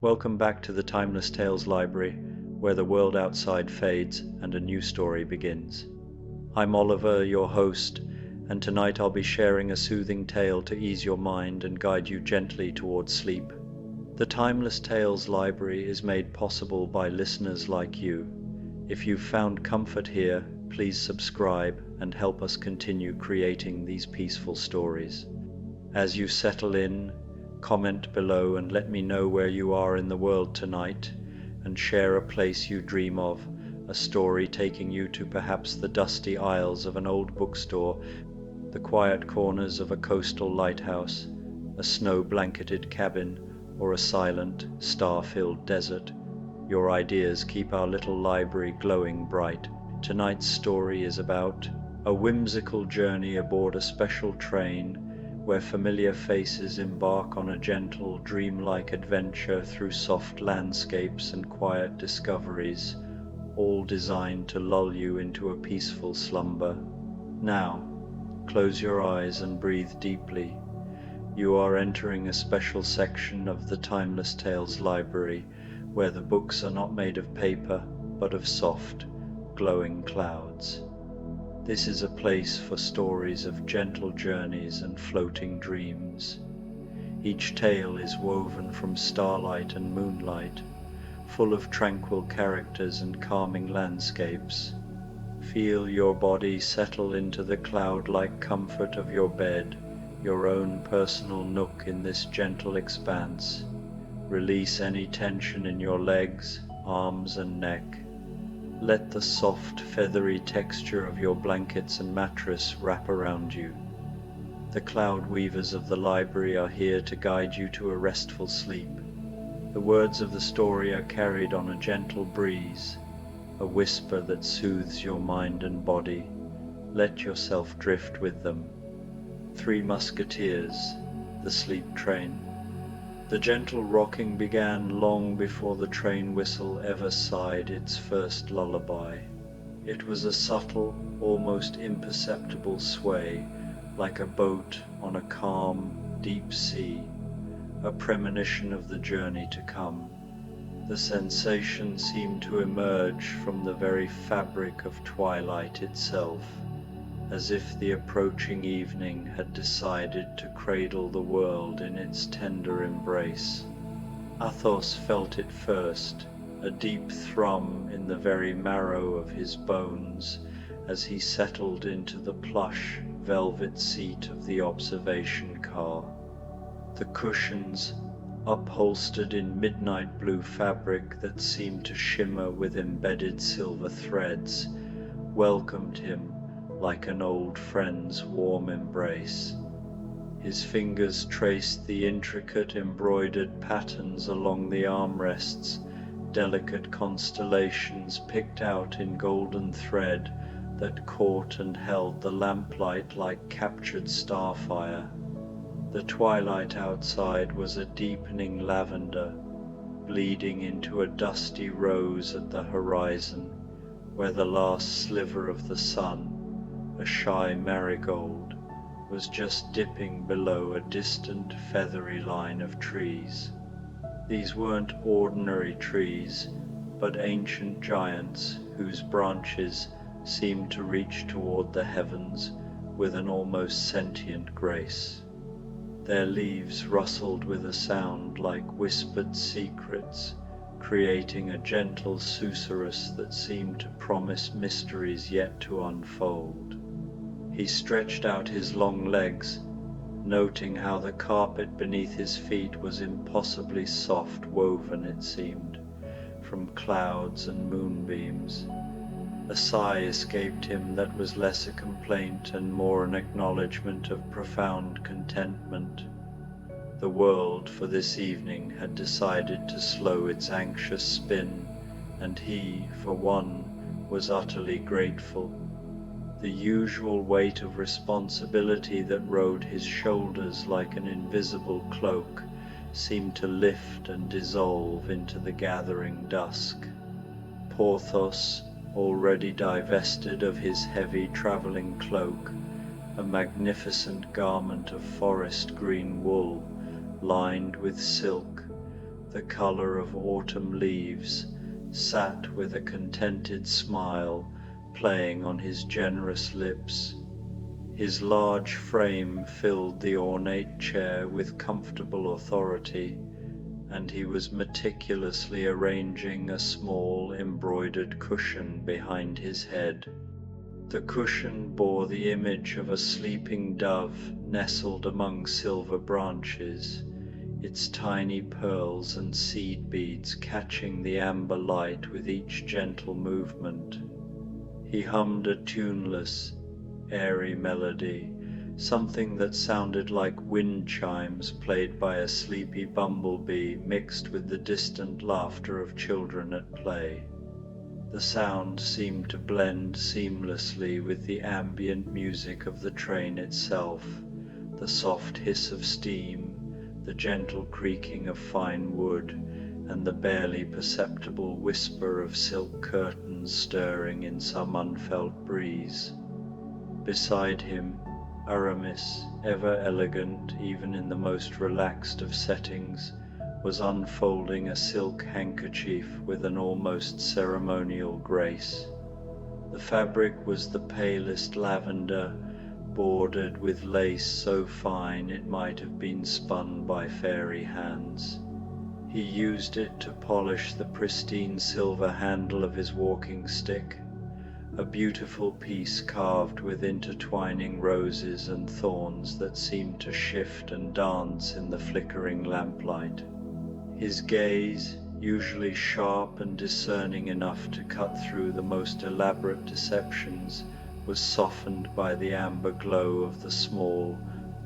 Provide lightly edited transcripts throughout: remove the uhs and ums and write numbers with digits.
Welcome back to the Timeless Tales Library, where the world outside fades and a new story begins. I'm Oliver, your host, and tonight I'll be sharing a soothing tale to ease your mind and guide you gently towards sleep. The Timeless Tales Library is made possible by listeners like you. If you've found comfort here, please subscribe and help us continue creating these peaceful stories. As you settle in, comment below and let me know where you are in the world tonight, and share a place you dream of, a story taking you to perhaps the dusty aisles of an old bookstore, the quiet corners of a coastal lighthouse, a snow-blanketed cabin, or a silent, star-filled desert. Your ideas keep our little library glowing bright. Tonight's story is about a whimsical journey aboard a special train where familiar faces embark on a gentle, dreamlike adventure through soft landscapes and quiet discoveries, all designed to lull you into a peaceful slumber. Now, close your eyes and breathe deeply. You are entering a special section of the Timeless Tales Library, where the books are not made of paper, but of soft, glowing clouds. This is a place for stories of gentle journeys and floating dreams. Each tale is woven from starlight and moonlight, full of tranquil characters and calming landscapes. Feel your body settle into the cloud-like comfort of your bed, your own personal nook in this gentle expanse. Release any tension in your legs, arms and neck. Let the soft, feathery texture of your blankets and mattress wrap around you. The cloud weavers of the library are here to guide you to a restful sleep. The words of the story are carried on a gentle breeze, a whisper that soothes your mind and body. Let yourself drift with them. Three Musketeers, the Sleep Train. The gentle rocking began long before the train whistle ever sighed its first lullaby. It was a subtle, almost imperceptible sway, like a boat on a calm, deep sea, a premonition of the journey to come. The sensation seemed to emerge from the very fabric of twilight itself, as if the approaching evening had decided to cradle the world in its tender embrace. Athos felt it first, a deep thrum in the very marrow of his bones, as he settled into the plush, velvet seat of the observation car. The cushions, upholstered in midnight blue fabric that seemed to shimmer with embedded silver threads, welcomed him like an old friend's warm embrace. His fingers traced the intricate embroidered patterns along the armrests, delicate constellations picked out in golden thread that caught and held the lamplight like captured starfire. The twilight outside was a deepening lavender, bleeding into a dusty rose at the horizon, where the last sliver of the sun, a shy marigold, was just dipping below a distant feathery line of trees. These weren't ordinary trees, but ancient giants whose branches seemed to reach toward the heavens with an almost sentient grace. Their leaves rustled with a sound like whispered secrets, creating a gentle susurrus that seemed to promise mysteries yet to unfold. He stretched out his long legs, noting how the carpet beneath his feet was impossibly soft woven, it seemed, from clouds and moonbeams. A sigh escaped him that was less a complaint and more an acknowledgement of profound contentment. The world for this evening had decided to slow its anxious spin, and he, for one, was utterly grateful. The usual weight of responsibility that rode his shoulders like an invisible cloak seemed to lift and dissolve into the gathering dusk. Porthos, already divested of his heavy travelling cloak, a magnificent garment of forest green wool, lined with silk, the color of autumn leaves, sat with a contented smile playing on his generous lips. His large frame filled the ornate chair with comfortable authority, and he was meticulously arranging a small embroidered cushion behind his head. The cushion bore the image of a sleeping dove nestled among silver branches, its tiny pearls and seed beads catching the amber light with each gentle movement. He hummed a tuneless, airy melody, something that sounded like wind chimes played by a sleepy bumblebee mixed with the distant laughter of children at play. The sound seemed to blend seamlessly with the ambient music of the train itself, the soft hiss of steam, the gentle creaking of fine wood, and the barely perceptible whisper of silk curtains stirring in some unfelt breeze. Beside him, Aramis, ever elegant even in the most relaxed of settings, was unfolding a silk handkerchief with an almost ceremonial grace. The fabric was the palest lavender, bordered with lace so fine it might have been spun by fairy hands. He used it to polish the pristine silver handle of his walking stick, a beautiful piece carved with intertwining roses and thorns that seemed to shift and dance in the flickering lamplight. His gaze, usually sharp and discerning enough to cut through the most elaborate deceptions, was softened by the amber glow of the small,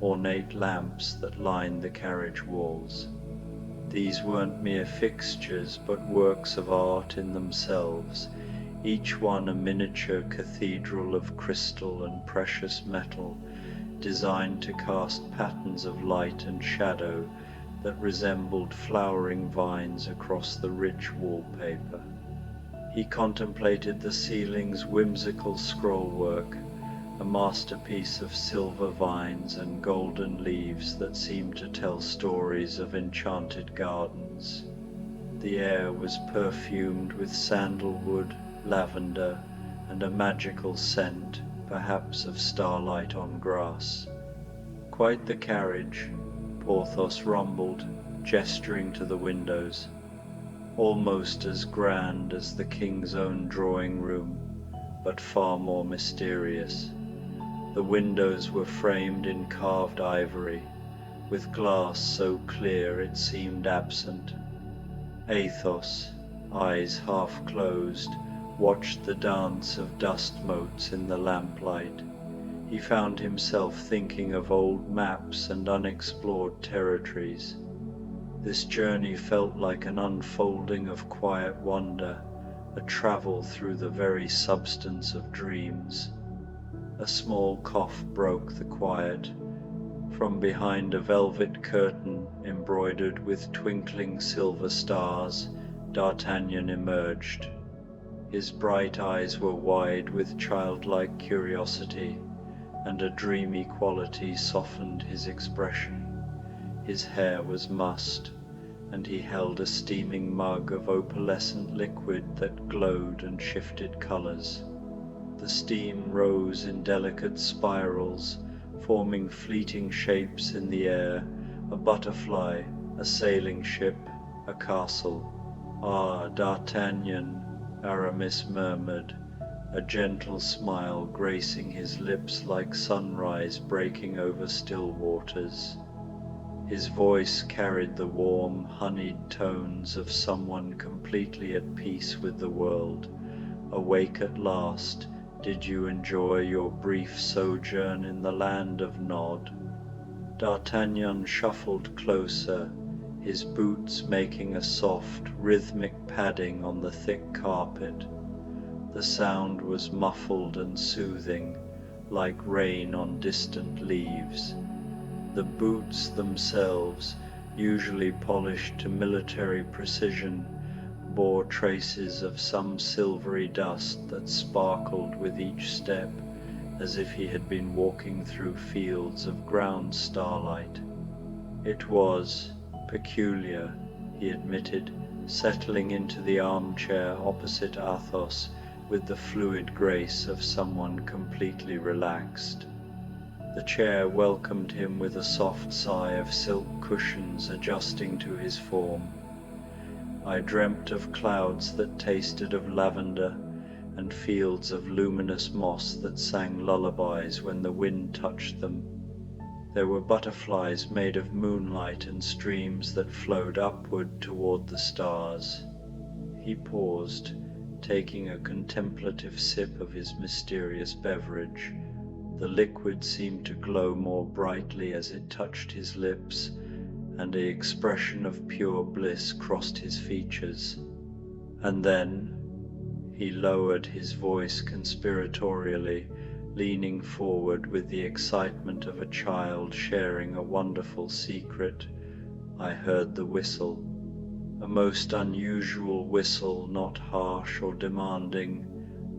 ornate lamps that lined the carriage walls. These weren't mere fixtures, but works of art in themselves, each one a miniature cathedral of crystal and precious metal, designed to cast patterns of light and shadow that resembled flowering vines across the rich wallpaper. He contemplated the ceiling's whimsical scrollwork, a masterpiece of silver vines and golden leaves that seemed to tell stories of enchanted gardens. The air was perfumed with sandalwood, lavender, and a magical scent, perhaps of starlight on grass. Quite the carriage, Porthos rumbled, gesturing to the windows. Almost as grand as the king's own drawing room, but far more mysterious. The windows were framed in carved ivory, with glass so clear it seemed absent. Athos, eyes half closed, watched the dance of dust motes in the lamplight. He found himself thinking of old maps and unexplored territories. This journey felt like an unfolding of quiet wonder, a travel through the very substance of dreams. A small cough broke the quiet. From behind a velvet curtain embroidered with twinkling silver stars, D'Artagnan emerged. His bright eyes were wide with childlike curiosity, and a dreamy quality softened his expression. His hair was mussed, and he held a steaming mug of opalescent liquid that glowed and shifted colors. The steam rose in delicate spirals, forming fleeting shapes in the air, a butterfly, a sailing ship, a castle. "Ah, D'Artagnan," Aramis murmured, a gentle smile gracing his lips like sunrise breaking over still waters. His voice carried the warm, honeyed tones of someone completely at peace with the world. "Awake at last, did you enjoy your brief sojourn in the land of Nod?" D'Artagnan shuffled closer, his boots making a soft, rhythmic padding on the thick carpet. The sound was muffled and soothing, like rain on distant leaves. The boots themselves, usually polished to military precision, bore traces of some silvery dust that sparkled with each step, as if he had been walking through fields of ground starlight. It was peculiar, he admitted, settling into the armchair opposite Athos with the fluid grace of someone completely relaxed. The chair welcomed him with a soft sigh of silk cushions adjusting to his form. I dreamt of clouds that tasted of lavender and fields of luminous moss that sang lullabies when the wind touched them. There were butterflies made of moonlight and streams that flowed upward toward the stars. He paused, taking a contemplative sip of his mysterious beverage. The liquid seemed to glow more brightly as it touched his lips, and the expression of pure bliss crossed his features. And then he lowered his voice conspiratorially, leaning forward with the excitement of a child sharing a wonderful secret. I heard the whistle, a most unusual whistle, not harsh or demanding,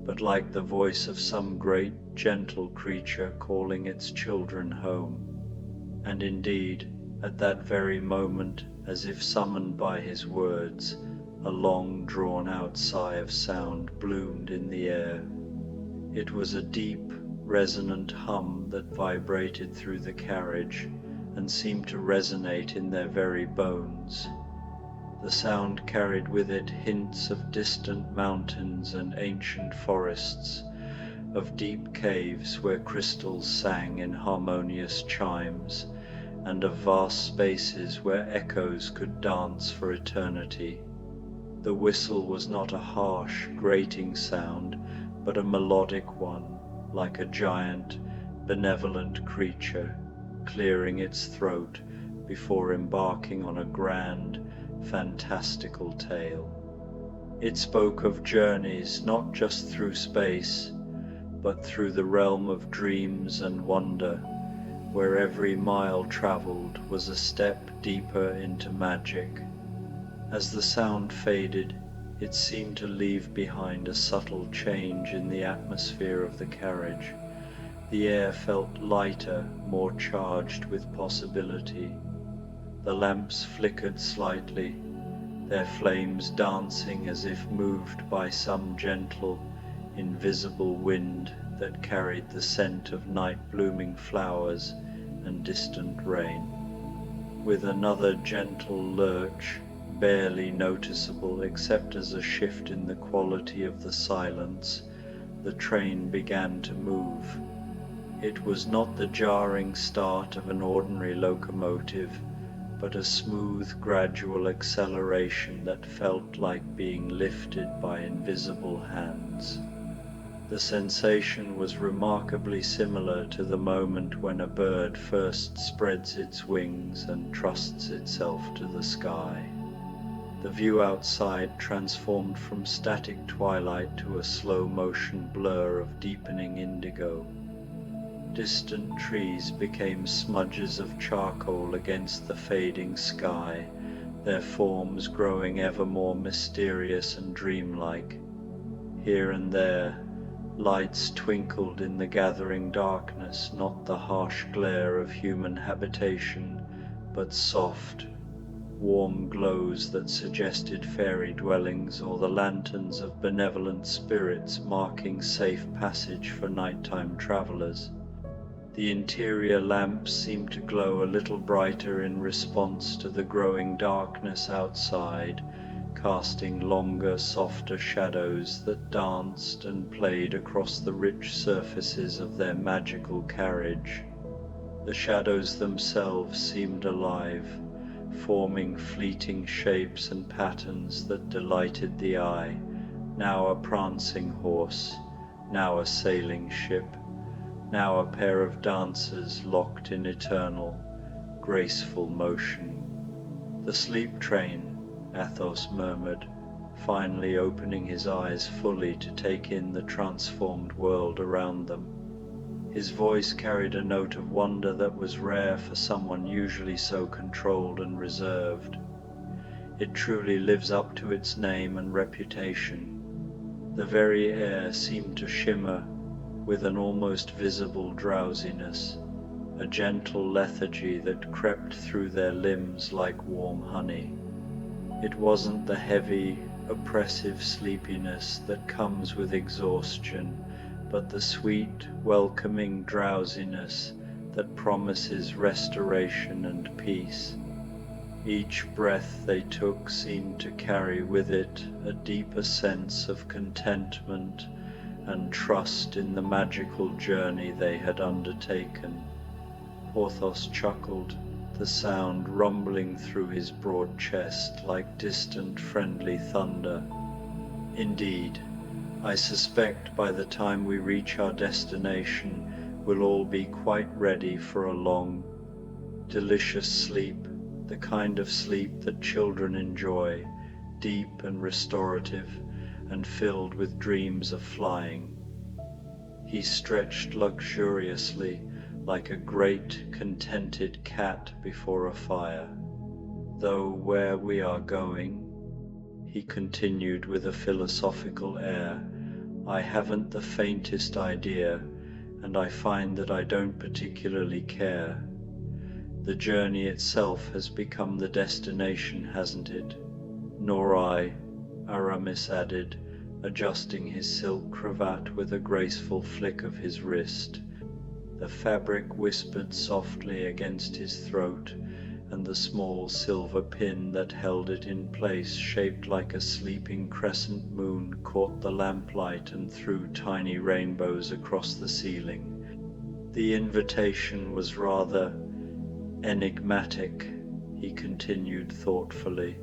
but like the voice of some great, gentle creature calling its children home. And indeed, at that very moment, as if summoned by his words, a long drawn-out sigh of sound bloomed in the air. It was a deep, resonant hum that vibrated through the carriage and seemed to resonate in their very bones. The sound carried with it hints of distant mountains and ancient forests, of deep caves where crystals sang in harmonious chimes, and of vast spaces where echoes could dance for eternity. The whistle was not a harsh, grating sound, but a melodic one, like a giant, benevolent creature, clearing its throat before embarking on a grand, fantastical tale. It spoke of journeys not just through space, but through the realm of dreams and wonder, where every mile traveled was a step deeper into magic. As the sound faded, it seemed to leave behind a subtle change in the atmosphere of the carriage. The air felt lighter, more charged with possibility. The lamps flickered slightly, their flames dancing as if moved by some gentle, invisible wind that carried the scent of night-blooming flowers and distant rain. With another gentle lurch, barely noticeable except as a shift in the quality of the silence, the train began to move. It was not the jarring start of an ordinary locomotive, but a smooth, gradual acceleration that felt like being lifted by invisible hands. The sensation was remarkably similar to the moment when a bird first spreads its wings and trusts itself to the sky. The view outside transformed from static twilight to a slow-motion blur of deepening indigo. Distant trees became smudges of charcoal against the fading sky, their forms growing ever more mysterious and dreamlike. Here and there, lights twinkled in the gathering darkness, not the harsh glare of human habitation, but soft, warm glows that suggested fairy dwellings or the lanterns of benevolent spirits marking safe passage for nighttime travelers. The interior lamps seemed to glow a little brighter in response to the growing darkness outside, casting longer, softer shadows that danced and played across the rich surfaces of their magical carriage. The shadows themselves seemed alive, forming fleeting shapes and patterns that delighted the eye, now a prancing horse, now a sailing ship, now a pair of dancers locked in eternal, graceful motion. "The sleep train," Athos murmured, finally opening his eyes fully to take in the transformed world around them. His voice carried a note of wonder that was rare for someone usually so controlled and reserved. "It truly lives up to its name and reputation." The very air seemed to shimmer with an almost visible drowsiness, a gentle lethargy that crept through their limbs like warm honey. It wasn't the heavy, oppressive sleepiness that comes with exhaustion, but the sweet, welcoming drowsiness that promises restoration and peace. Each breath they took seemed to carry with it a deeper sense of contentment and trust in the magical journey they had undertaken. Porthos chuckled, the sound rumbling through his broad chest like distant friendly thunder. Indeed, I suspect by the time we reach our destination, we'll all be quite ready for a long, delicious sleep, the kind of sleep that children enjoy, deep and restorative, and filled with dreams of flying. He stretched luxuriously like a great, contented cat before a fire. Though where we are going, he continued with a philosophical air, I haven't the faintest idea, and I find that I don't particularly care. The journey itself has become the destination, hasn't it? Nor I, Aramis added, adjusting his silk cravat with a graceful flick of his wrist. The fabric whispered softly against his throat, and the small silver pin that held it in place, shaped like a sleeping crescent moon, caught the lamplight and threw tiny rainbows across the ceiling. The invitation was rather enigmatic, he continued thoughtfully.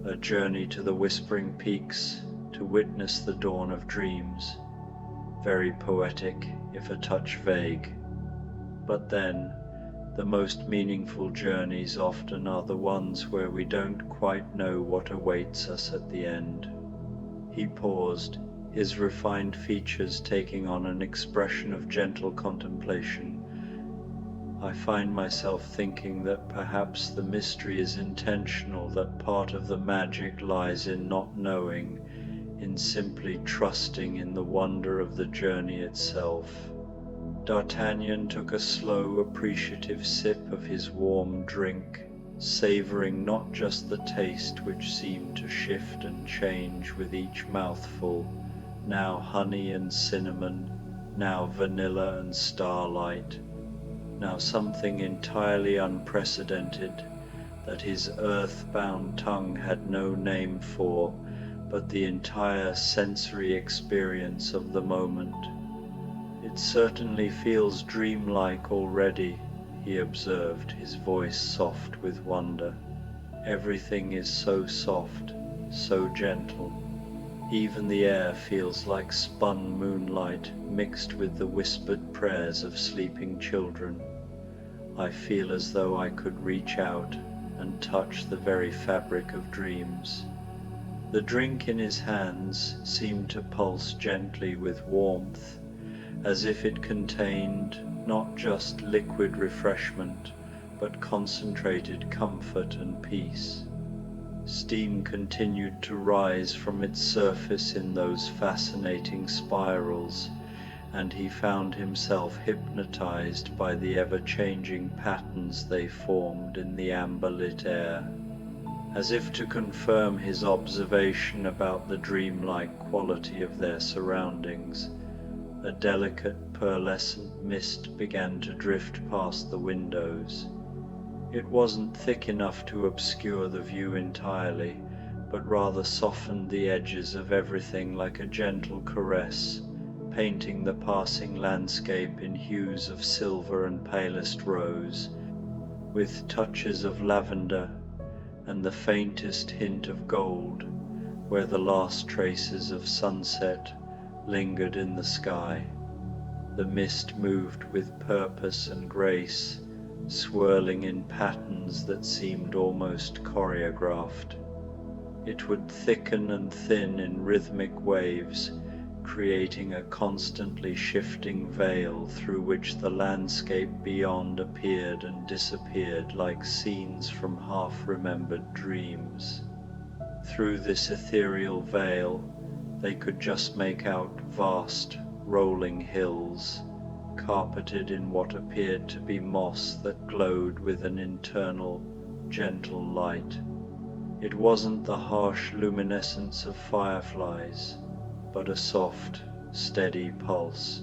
A journey to the Whispering Peaks to witness the dawn of dreams. Very poetic, if a touch vague. But then, the most meaningful journeys often are the ones where we don't quite know what awaits us at the end. He paused, his refined features taking on an expression of gentle contemplation. I find myself thinking that perhaps the mystery is intentional, that part of the magic lies in not knowing, in simply trusting in the wonder of the journey itself. D'Artagnan took a slow, appreciative sip of his warm drink, savoring not just the taste which seemed to shift and change with each mouthful, now honey and cinnamon, now vanilla and starlight, now something entirely unprecedented that his earth-bound tongue had no name for, but the entire sensory experience of the moment. It certainly feels dreamlike already, he observed, his voice soft with wonder. Everything is so soft, so gentle. Even the air feels like spun moonlight mixed with the whispered prayers of sleeping children. I feel as though I could reach out and touch the very fabric of dreams. The drink in his hands seemed to pulse gently with warmth, as if it contained not just liquid refreshment, but concentrated comfort and peace. Steam continued to rise from its surface in those fascinating spirals, and he found himself hypnotized by the ever-changing patterns they formed in the amber-lit air. As if to confirm his observation about the dreamlike quality of their surroundings, a delicate pearlescent mist began to drift past the windows. It wasn't thick enough to obscure the view entirely, but rather softened the edges of everything like a gentle caress, painting the passing landscape in hues of silver and palest rose, with touches of lavender and the faintest hint of gold, where the last traces of sunset lingered in the sky. The mist moved with purpose and grace, swirling in patterns that seemed almost choreographed. It would thicken and thin in rhythmic waves, creating a constantly shifting veil through which the landscape beyond appeared and disappeared like scenes from half-remembered dreams. Through this ethereal veil, they could just make out vast, rolling hills, carpeted in what appeared to be moss that glowed with an internal, gentle light. It wasn't the harsh luminescence of fireflies, but a soft, steady pulse,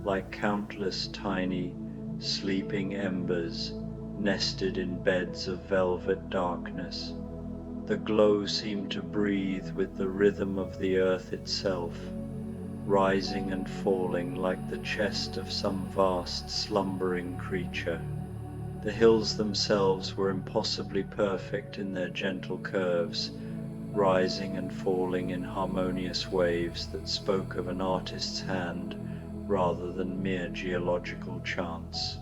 like countless tiny, sleeping embers nested in beds of velvet darkness. The glow seemed to breathe with the rhythm of the earth itself, rising and falling like the chest of some vast slumbering creature. The hills themselves were impossibly perfect in their gentle curves, rising and falling in harmonious waves that spoke of an artist's hand rather than mere geological chance.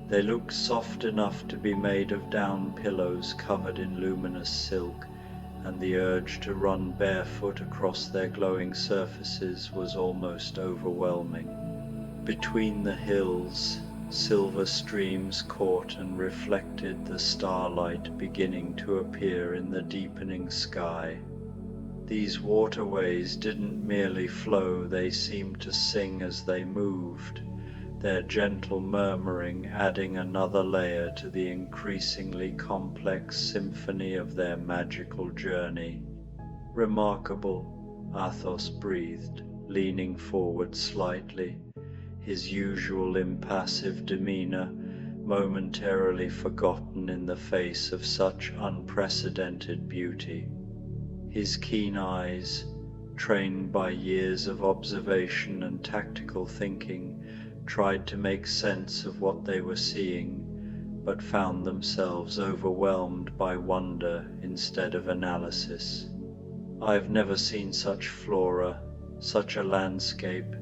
They looked soft enough to be made of down pillows covered in luminous silk, and the urge to run barefoot across their glowing surfaces was almost overwhelming. Between the hills, silver streams caught and reflected the starlight beginning to appear in the deepening sky. These waterways didn't merely flow, they seemed to sing as they moved, their gentle murmuring adding another layer to the increasingly complex symphony of their magical journey. Remarkable, Athos breathed, leaning forward slightly, his usual impassive demeanor momentarily forgotten in the face of such unprecedented beauty. His keen eyes, trained by years of observation and tactical thinking, tried to make sense of what they were seeing, but found themselves overwhelmed by wonder instead of analysis. "I've never seen such flora, such a landscape,"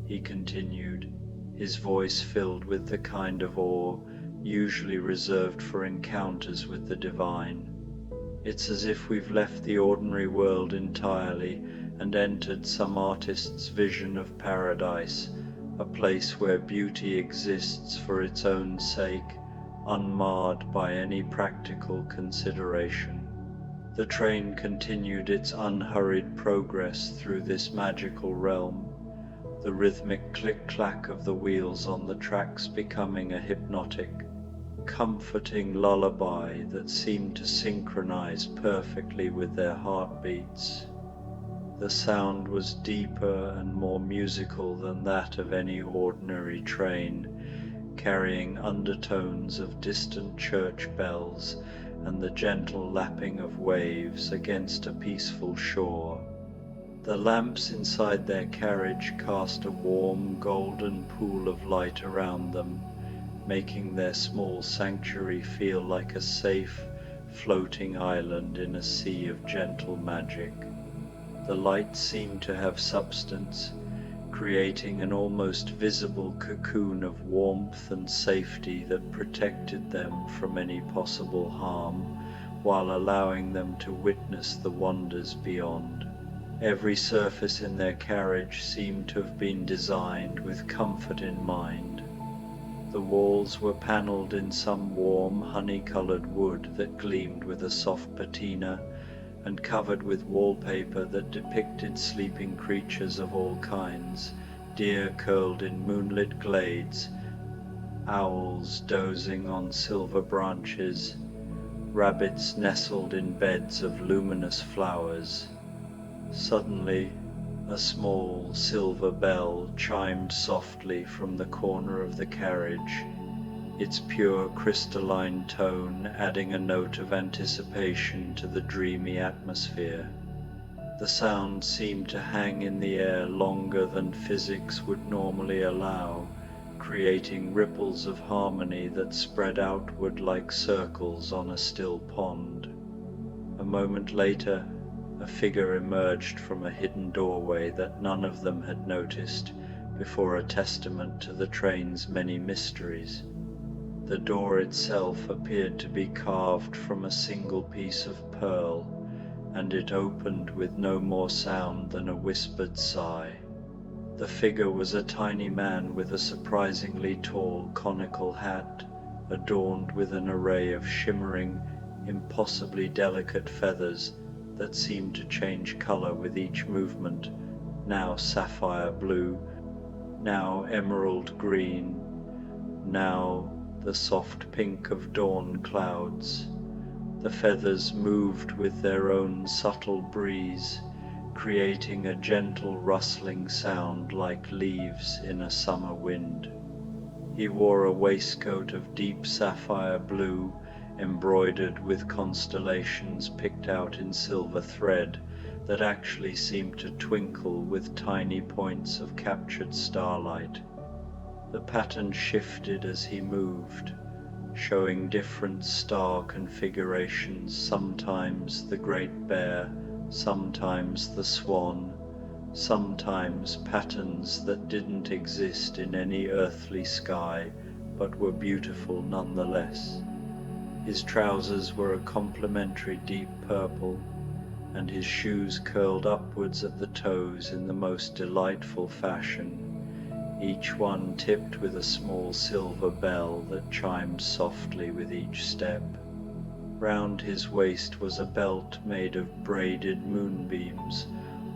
he continued, his voice filled with the kind of awe usually reserved for encounters with the divine. "It's as if we've left the ordinary world entirely and entered some artist's vision of paradise, a place where beauty exists for its own sake, unmarred by any practical consideration." The train continued its unhurried progress through this magical realm, the rhythmic click-clack of the wheels on the tracks becoming a hypnotic, comforting lullaby that seemed to synchronize perfectly with their heartbeats. The sound was deeper and more musical than that of any ordinary train, carrying undertones of distant church bells and the gentle lapping of waves against a peaceful shore. The lamps inside their carriage cast a warm, golden pool of light around them, making their small sanctuary feel like a safe, floating island in a sea of gentle magic. The light seemed to have substance, creating an almost visible cocoon of warmth and safety that protected them from any possible harm, while allowing them to witness the wonders beyond. Every surface in their carriage seemed to have been designed with comfort in mind. The walls were panelled in some warm, honey-coloured wood that gleamed with a soft patina, and covered with wallpaper that depicted sleeping creatures of all kinds, deer curled in moonlit glades, owls dozing on silver branches, rabbits nestled in beds of luminous flowers. Suddenly, a small silver bell chimed softly from the corner of the carriage, its pure crystalline tone adding a note of anticipation to the dreamy atmosphere. The sound seemed to hang in the air longer than physics would normally allow, creating ripples of harmony that spread outward like circles on a still pond. A moment later, a figure emerged from a hidden doorway that none of them had noticed before, a testament to the train's many mysteries. The door itself appeared to be carved from a single piece of pearl, and it opened with no more sound than a whispered sigh. The figure was a tiny man with a surprisingly tall conical hat, adorned with an array of shimmering, impossibly delicate feathers that seemed to change color with each movement, now sapphire blue, now emerald green, now the soft pink of dawn clouds. The feathers moved with their own subtle breeze, creating a gentle rustling sound like leaves in a summer wind. He wore a waistcoat of deep sapphire blue, embroidered with constellations picked out in silver thread that actually seemed to twinkle with tiny points of captured starlight. The pattern shifted as he moved, showing different star configurations, sometimes the Great Bear, sometimes the Swan, sometimes patterns that didn't exist in any earthly sky but were beautiful nonetheless. His trousers were a complementary deep purple, and his shoes curled upwards at the toes in the most delightful fashion, each one tipped with a small silver bell that chimed softly with each step. Round his waist was a belt made of braided moonbeams,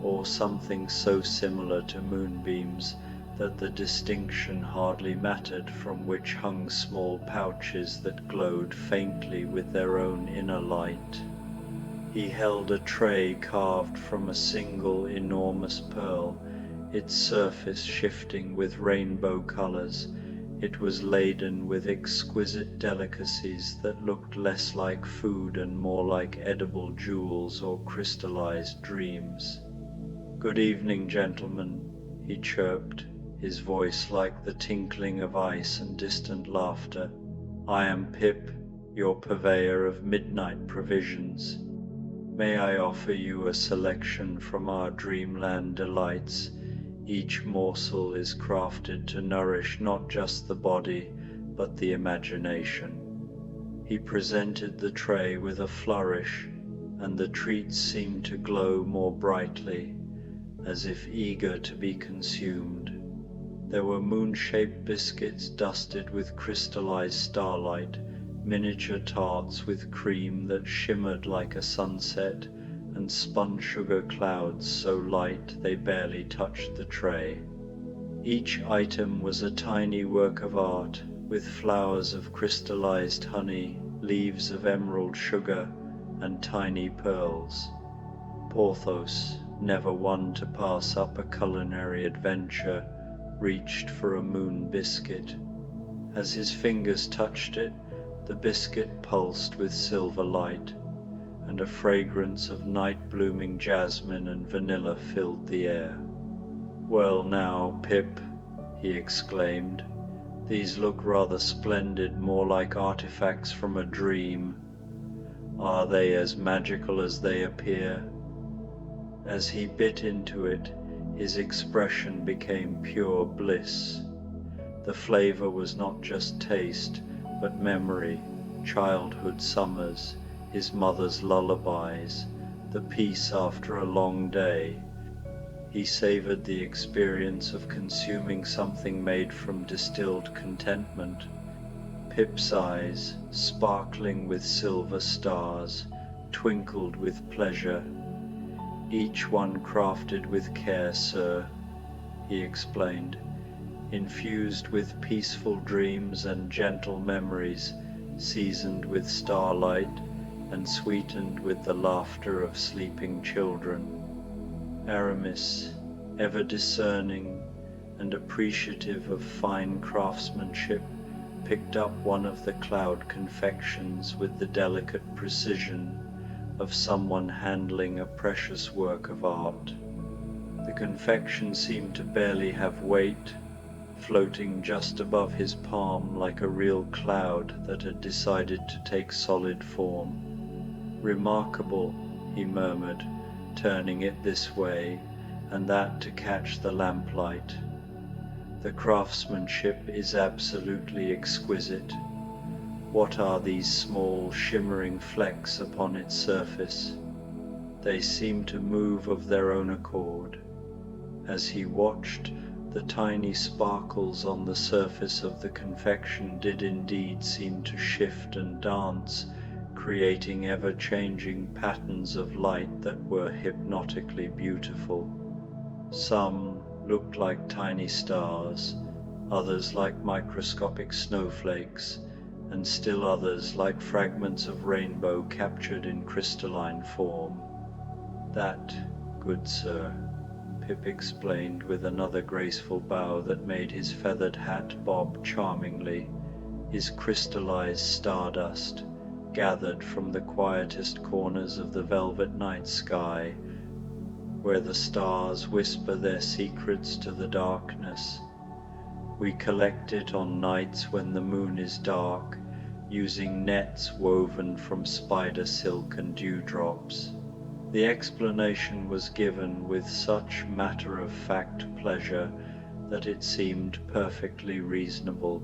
or something so similar to moonbeams that the distinction hardly mattered, from which hung small pouches that glowed faintly with their own inner light. He held a tray carved from a single enormous pearl, its surface shifting with rainbow colors. It was laden with exquisite delicacies that looked less like food and more like edible jewels or crystallized dreams. "Good evening, gentlemen," he chirped, his voice like the tinkling of ice and distant laughter. "I am Pip, your purveyor of midnight provisions. May I offer you a selection from our dreamland delights? Each morsel is crafted to nourish not just the body, but the imagination." He presented the tray with a flourish, and the treats seemed to glow more brightly, as if eager to be consumed. There were moon-shaped biscuits dusted with crystallized starlight, miniature tarts with cream that shimmered like a sunset, and spun sugar clouds so light they barely touched the tray. Each item was a tiny work of art, with flowers of crystallized honey, leaves of emerald sugar, and tiny pearls. Porthos, never one to pass up a culinary adventure, reached for a moon biscuit. As his fingers touched it, the biscuit pulsed with silver light, and a fragrance of night-blooming jasmine and vanilla filled the air. "Well now, Pip," he exclaimed, "these look rather splendid, more like artifacts from a dream. Are they as magical as they appear?" As he bit into it, his expression became pure bliss. The flavor was not just taste, but memory, childhood summers, his mother's lullabies, the peace after a long day. He savored the experience of consuming something made from distilled contentment. Pip's eyes, sparkling with silver stars, twinkled with pleasure. "Each one crafted with care, sir," he explained, "infused with peaceful dreams and gentle memories, seasoned with starlight and sweetened with the laughter of sleeping children." Aramis, ever discerning and appreciative of fine craftsmanship, picked up one of the cloud confections with the delicate precision of someone handling a precious work of art. The confection seemed to barely have weight, floating just above his palm like a real cloud that had decided to take solid form. "Remarkable," he murmured, turning it this way and that to catch the lamplight. "The craftsmanship is absolutely exquisite. What are these small shimmering flecks upon its surface? They seem to move of their own accord." As he watched, the tiny sparkles on the surface of the confection did indeed seem to shift and dance, creating ever-changing patterns of light that were hypnotically beautiful. Some looked like tiny stars, others like microscopic snowflakes, and still others like fragments of rainbow captured in crystalline form. That, good sir, Pip explained with another graceful bow that made his feathered hat bob charmingly, is crystallized stardust, gathered from the quietest corners of the velvet night sky, where the stars whisper their secrets to the darkness. We collect it on nights when the moon is dark, using nets woven from spider silk and dewdrops. The explanation was given with such matter-of-fact pleasure that it seemed perfectly reasonable,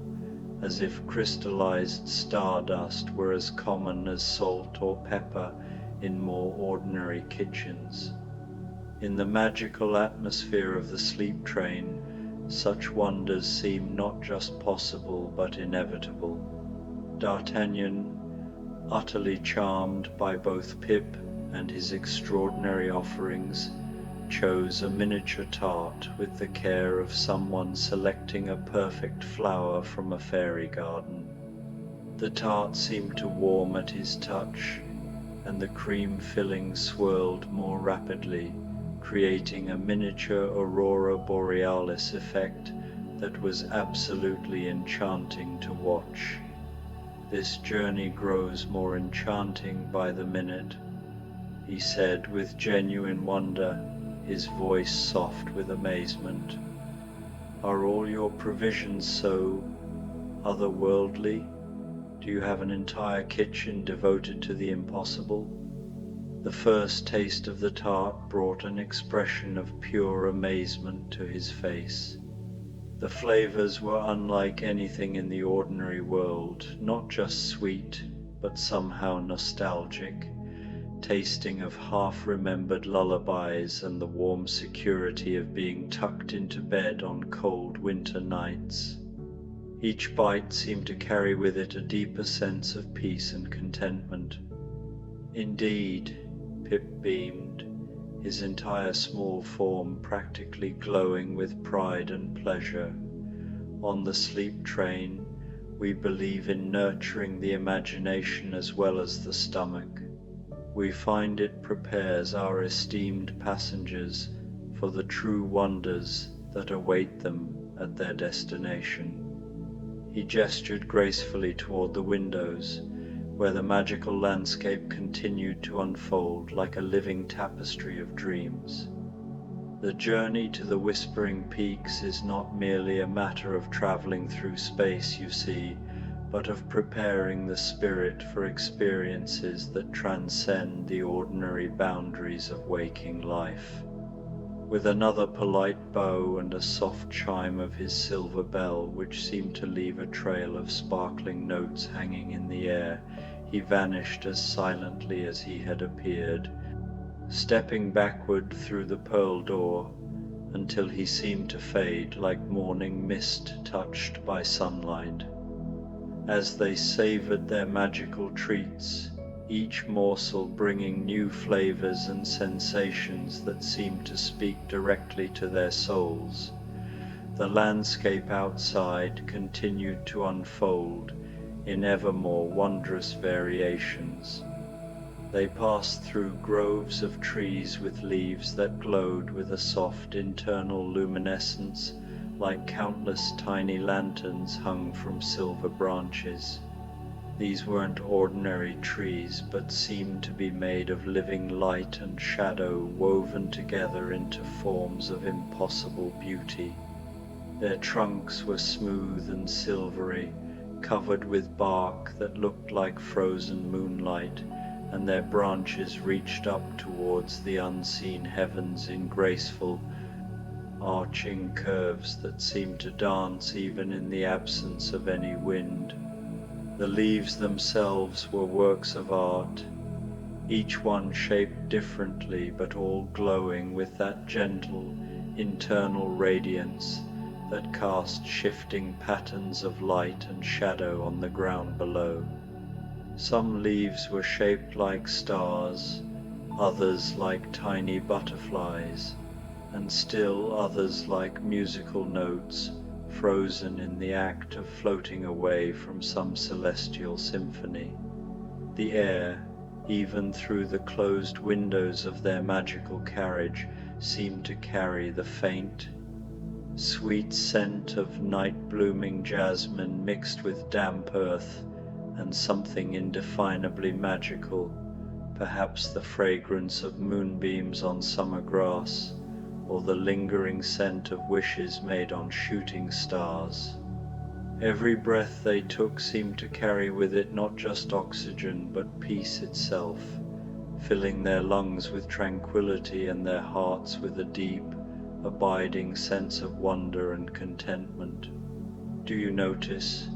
as if crystallized stardust were as common as salt or pepper in more ordinary kitchens. In the magical atmosphere of the sleep train, such wonders seem not just possible but inevitable. D'Artagnan, utterly charmed by both Pip and his extraordinary offerings, chose a miniature tart with the care of someone selecting a perfect flower from a fairy garden. The tart seemed to warm at his touch, and the cream filling swirled more rapidly, creating a miniature aurora borealis effect that was absolutely enchanting to watch. "This journey grows more enchanting by the minute," he said with genuine wonder, his voice soft with amazement. "Are all your provisions so otherworldly? Do you have an entire kitchen devoted to the impossible?" The first taste of the tart brought an expression of pure amazement to his face. The flavors were unlike anything in the ordinary world, not just sweet, but somehow nostalgic, tasting of half-remembered lullabies and the warm security of being tucked into bed on cold winter nights. Each bite seemed to carry with it a deeper sense of peace and contentment. "Indeed," Pip beamed, his entire small form practically glowing with pride and pleasure. "On the sleep train, we believe in nurturing the imagination as well as the stomach. We find it prepares our esteemed passengers for the true wonders that await them at their destination." He gestured gracefully toward the windows, where the magical landscape continued to unfold like a living tapestry of dreams. "The journey to the Whispering Peaks is not merely a matter of traveling through space, you see, but of preparing the spirit for experiences that transcend the ordinary boundaries of waking life." With another polite bow and a soft chime of his silver bell, which seemed to leave a trail of sparkling notes hanging in the air, he vanished as silently as he had appeared, stepping backward through the pearl door until he seemed to fade like morning mist touched by sunlight. As they savored their magical treats, each morsel bringing new flavors and sensations that seemed to speak directly to their souls, the landscape outside continued to unfold in ever more wondrous variations. They passed through groves of trees with leaves that glowed with a soft internal luminescence, like countless tiny lanterns hung from silver branches. These weren't ordinary trees, but seemed to be made of living light and shadow woven together into forms of impossible beauty. Their trunks were smooth and silvery, covered with bark that looked like frozen moonlight, and their branches reached up towards the unseen heavens in graceful, arching curves that seemed to dance even in the absence of any wind. The leaves themselves were works of art, each one shaped differently but all glowing with that gentle, internal radiance that cast shifting patterns of light and shadow on the ground below. Some leaves were shaped like stars, others like tiny butterflies, and still others like musical notes frozen in the act of floating away from some celestial symphony. The air, even through the closed windows of their magical carriage, seemed to carry the faint, sweet scent of night-blooming jasmine mixed with damp earth and something indefinably magical, perhaps the fragrance of moonbeams on summer grass, or the lingering scent of wishes made on shooting stars. Every breath they took seemed to carry with it not just oxygen but peace itself, filling their lungs with tranquility and their hearts with a deep, abiding sense of wonder and contentment. "Do you notice?"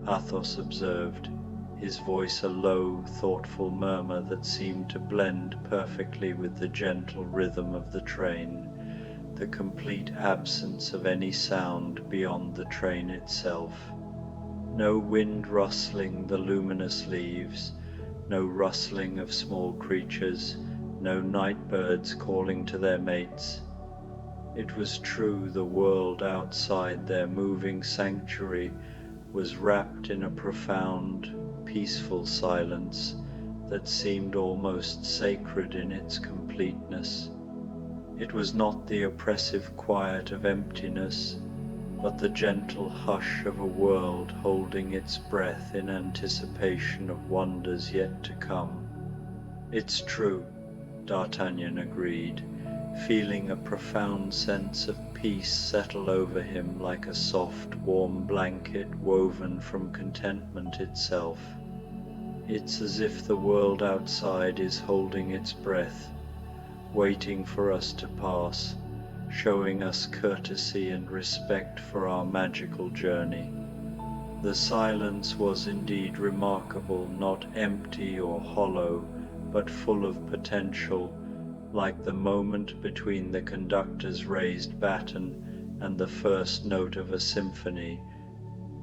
Athos observed, his voice a low, thoughtful murmur that seemed to blend perfectly with the gentle rhythm of the train, the complete absence of any sound beyond the train itself. No wind rustling the luminous leaves, no rustling of small creatures, no night birds calling to their mates. It was true the world outside their moving sanctuary was wrapped in a profound, peaceful silence that seemed almost sacred in its completeness. It was not the oppressive quiet of emptiness, but the gentle hush of a world holding its breath in anticipation of wonders yet to come. "It's true," D'Artagnan agreed, feeling a profound sense of peace settle over him like a soft, warm blanket woven from contentment itself. "It's as if the world outside is holding its breath, waiting for us to pass, showing us courtesy and respect for our magical journey." The silence was indeed remarkable, not empty or hollow, but full of potential, like the moment between the conductor's raised baton and the first note of a symphony,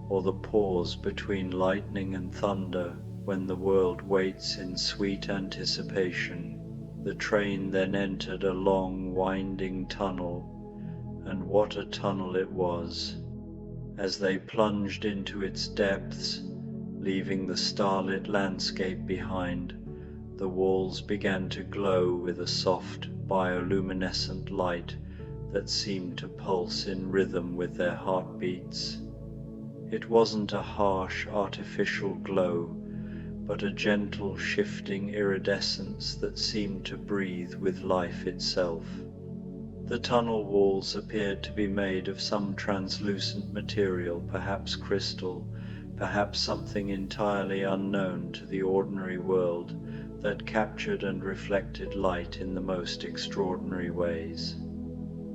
or the pause between lightning and thunder when the world waits in sweet anticipation. The train then entered a long, winding tunnel, and what a tunnel it was! As they plunged into its depths, leaving the starlit landscape behind, the walls began to glow with a soft, bioluminescent light that seemed to pulse in rhythm with their heartbeats. It wasn't a harsh, artificial glow, but a gentle, shifting iridescence that seemed to breathe with life itself. The tunnel walls appeared to be made of some translucent material, perhaps crystal, perhaps something entirely unknown to the ordinary world, that captured and reflected light in the most extraordinary ways.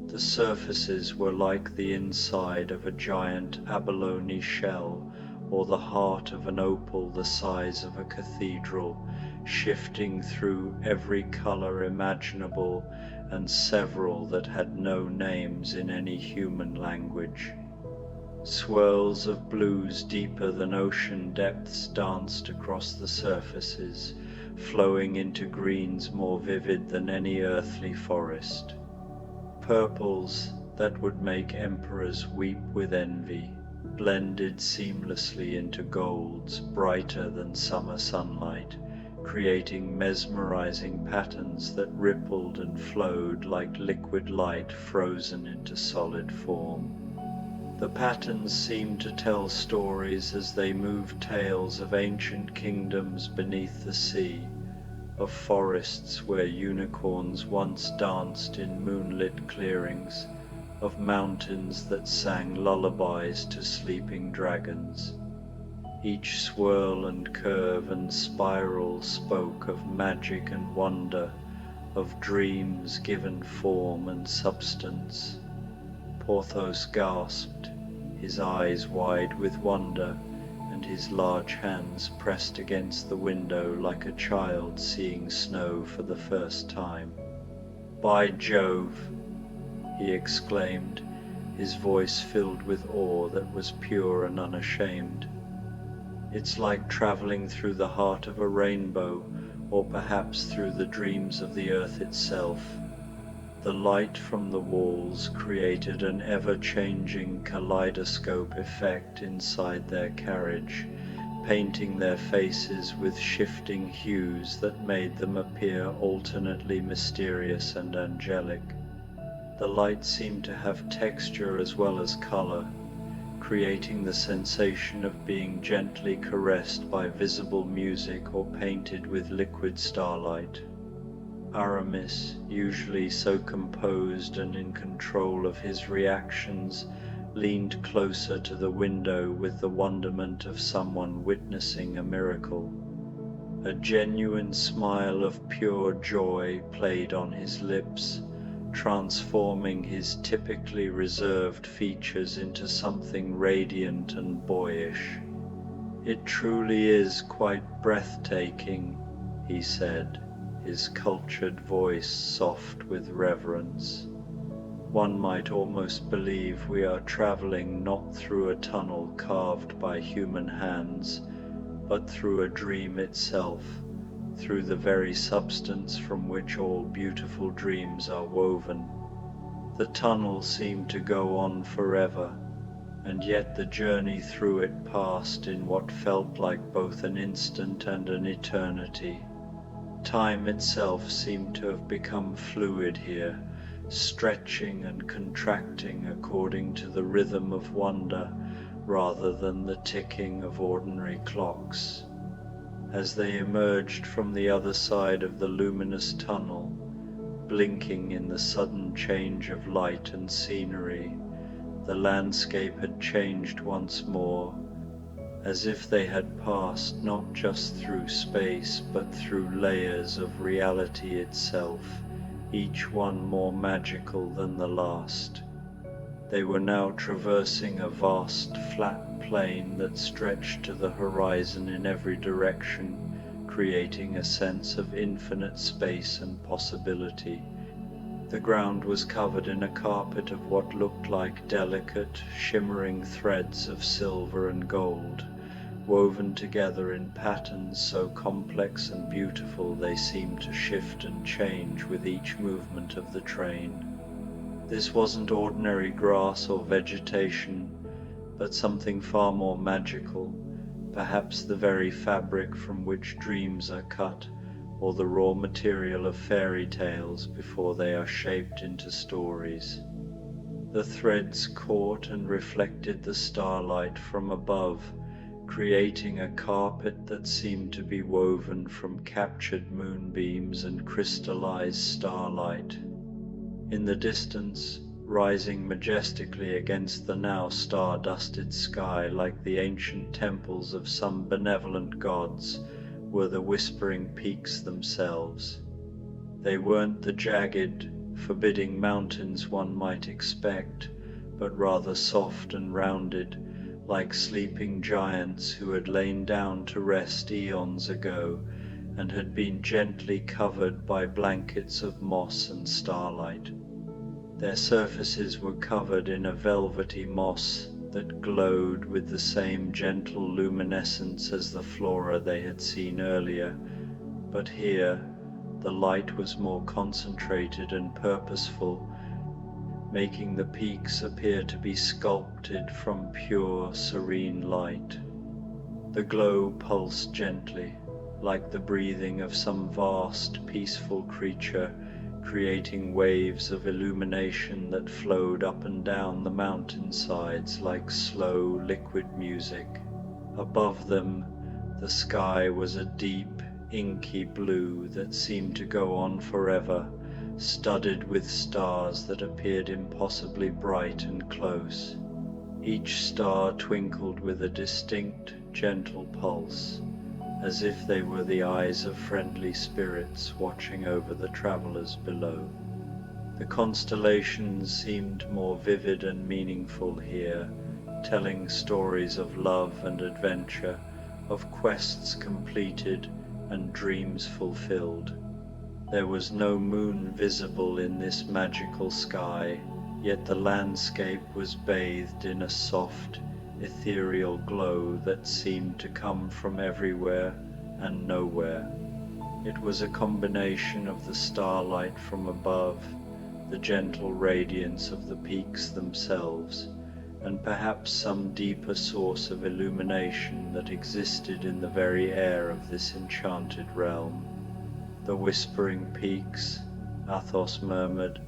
The surfaces were like the inside of a giant abalone shell, or the heart of an opal the size of a cathedral, shifting through every color imaginable and several that had no names in any human language. Swirls of blues deeper than ocean depths danced across the surfaces, flowing into greens more vivid than any earthly forest. Purples that would make emperors weep with envy blended seamlessly into golds brighter than summer sunlight, creating mesmerizing patterns that rippled and flowed like liquid light frozen into solid form. The patterns seemed to tell stories as they moved tales of ancient kingdoms beneath the sea, of forests where unicorns once danced in moonlit clearings, of mountains that sang lullabies to sleeping dragons. Each swirl and curve and spiral spoke of magic and wonder, of dreams given form and substance. Porthos gasped, his eyes wide with wonder, and his large hands pressed against the window like a child seeing snow for the first time. "By Jove!" he exclaimed, his voice filled with awe that was pure and unashamed. "It's like traveling through the heart of a rainbow, or perhaps through the dreams of the earth itself. The light from the walls created an ever-changing kaleidoscope effect inside their carriage, painting their faces with shifting hues that made them appear alternately mysterious and angelic. The light seemed to have texture as well as color, creating the sensation of being gently caressed by visible music or painted with liquid starlight. Aramis, usually so composed and in control of his reactions, leaned closer to the window with the wonderment of someone witnessing a miracle. A genuine smile of pure joy played on his lips, transforming his typically reserved features into something radiant and boyish. "It truly is quite breathtaking," he said, his cultured voice soft with reverence. "One might almost believe we are traveling not through a tunnel carved by human hands, but through a dream itself, through the very substance from which all beautiful dreams are woven." The tunnel seemed to go on forever, and yet the journey through it passed in what felt like both an instant and an eternity. Time itself seemed to have become fluid here, stretching and contracting according to the rhythm of wonder rather than the ticking of ordinary clocks. As they emerged from the other side of the luminous tunnel, blinking in the sudden change of light and scenery, the landscape had changed once more, as if they had passed not just through space but through layers of reality itself, each one more magical than the last. They were now traversing a vast flat plain that stretched to the horizon in every direction, creating a sense of infinite space and possibility. The ground was covered in a carpet of what looked like delicate, shimmering threads of silver and gold, woven together in patterns so complex and beautiful they seemed to shift and change with each movement of the train. This wasn't ordinary grass or vegetation, but something far more magical, perhaps the very fabric from which dreams are cut, or the raw material of fairy tales before they are shaped into stories. The threads caught and reflected the starlight from above, creating a carpet that seemed to be woven from captured moonbeams and crystallized starlight. In the distance, rising majestically against the now star-dusted sky like the ancient temples of some benevolent gods, were the whispering peaks themselves. They weren't the jagged, forbidding mountains one might expect, but rather soft and rounded, like sleeping giants who had lain down to rest eons ago and had been gently covered by blankets of moss and starlight. Their surfaces were covered in a velvety moss that glowed with the same gentle luminescence as the flora they had seen earlier, but here the light was more concentrated and purposeful, making the peaks appear to be sculpted from pure, serene light. The glow pulsed gently, like the breathing of some vast, peaceful creature, creating waves of illumination that flowed up and down the mountainsides like slow, liquid music. Above them, the sky was a deep, inky blue that seemed to go on forever, studded with stars that appeared impossibly bright and close. Each star twinkled with a distinct, gentle pulse, as if they were the eyes of friendly spirits watching over the travelers below. The constellations seemed more vivid and meaningful here, telling stories of love and adventure, of quests completed and dreams fulfilled. There was no moon visible in this magical sky, yet the landscape was bathed in a soft, ethereal glow that seemed to come from everywhere and nowhere. It was a combination of the starlight from above, the gentle radiance of the peaks themselves, and perhaps some deeper source of illumination that existed in the very air of this enchanted realm. The whispering peaks, Athos murmured,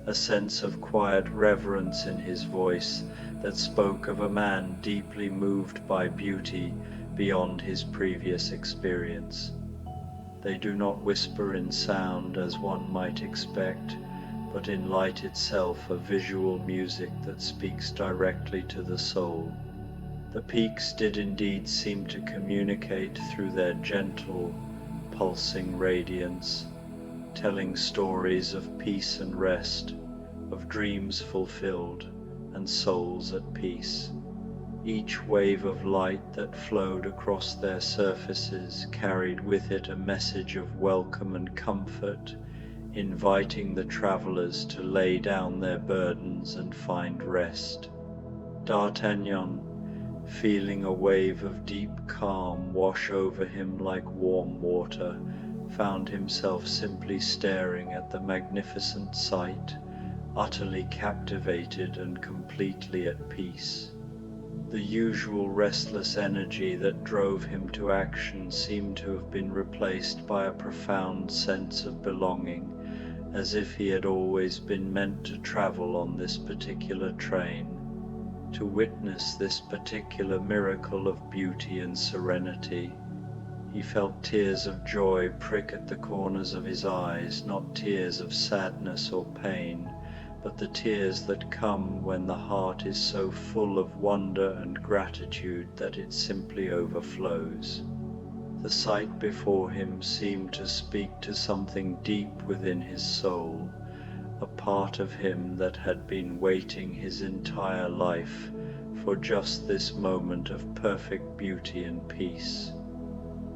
a sense of quiet reverence in his voice that spoke of a man deeply moved by beauty beyond his previous experience. They do not whisper in sound as one might expect, but in light itself, a visual music that speaks directly to the soul. The peaks did indeed seem to communicate through their gentle, pulsing radiance, telling stories of peace and rest, of dreams fulfilled and souls at peace. Each wave of light that flowed across their surfaces carried with it a message of welcome and comfort, inviting the travelers to lay down their burdens and find rest. D'Artagnan, feeling a wave of deep calm wash over him like warm water, found himself simply staring at the magnificent sight, utterly captivated and completely at peace. The usual restless energy that drove him to action seemed to have been replaced by a profound sense of belonging, as if he had always been meant to travel on this particular train, to witness this particular miracle of beauty and serenity. He felt tears of joy prick at the corners of his eyes, not tears of sadness or pain, but the tears that come when the heart is so full of wonder and gratitude that it simply overflows. The sight before him seemed to speak to something deep within his soul, a part of him that had been waiting his entire life for just this moment of perfect beauty and peace.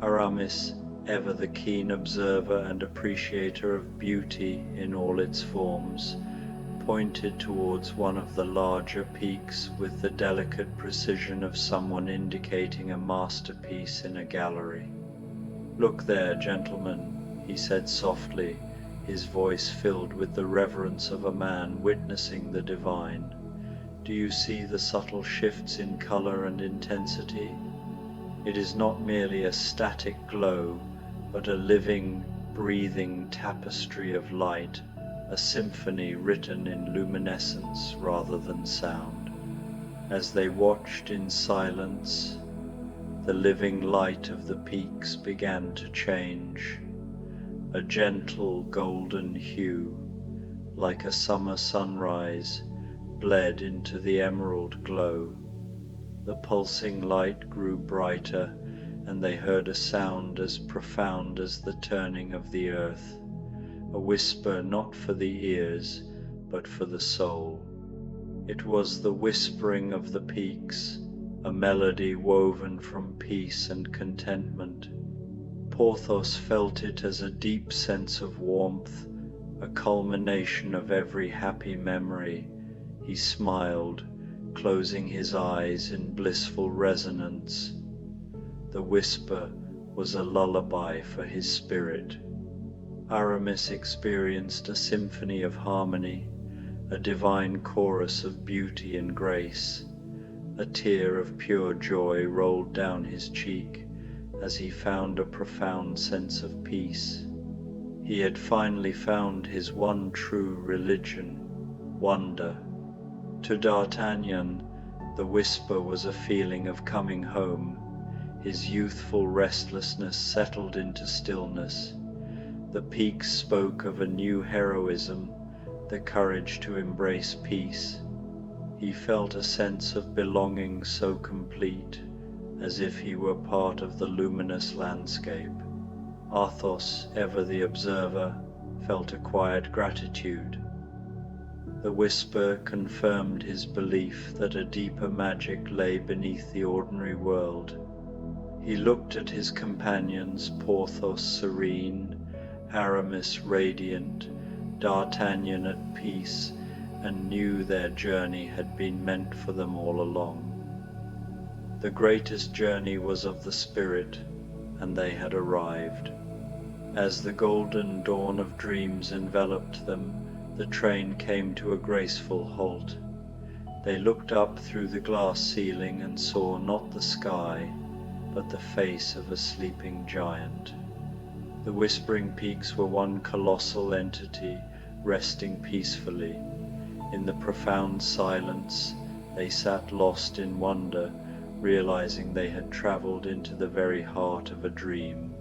Aramis, ever the keen observer and appreciator of beauty in all its forms, pointed towards one of the larger peaks with the delicate precision of someone indicating a masterpiece in a gallery. "Look there, gentlemen," he said softly, his voice filled with the reverence of a man witnessing the divine. "Do you see the subtle shifts in color and intensity? It is not merely a static glow, but a living, breathing tapestry of light, a symphony written in luminescence rather than sound." As they watched in silence, the living light of the peaks began to change. A gentle golden hue, like a summer sunrise, bled into the emerald glow. The pulsing light grew brighter, and they heard a sound as profound as the turning of the earth, a whisper not for the ears, but for the soul. It was the whispering of the peaks, a melody woven from peace and contentment. Porthos felt it as a deep sense of warmth, a culmination of every happy memory. He smiled, closing his eyes in blissful resonance. The whisper was a lullaby for his spirit. Aramis experienced a symphony of harmony, a divine chorus of beauty and grace. A tear of pure joy rolled down his cheek as he found a profound sense of peace. He had finally found his one true religion, wonder. To D'Artagnan, the whisper was a feeling of coming home. His youthful restlessness settled into stillness. The peaks spoke of a new heroism, the courage to embrace peace. He felt a sense of belonging so complete, as if he were part of the luminous landscape. Athos, ever the observer, felt a quiet gratitude. The whisper confirmed his belief that a deeper magic lay beneath the ordinary world. He looked at his companions, Porthos serene, Aramis radiant, D'Artagnan at peace, and knew their journey had been meant for them all along. The greatest journey was of the spirit, and they had arrived. As the golden dawn of dreams enveloped them, the train came to a graceful halt. They looked up through the glass ceiling and saw not the sky, but the face of a sleeping giant. The whispering peaks were one colossal entity, resting peacefully. In the profound silence, they sat lost in wonder, realizing they had traveled into the very heart of a dream.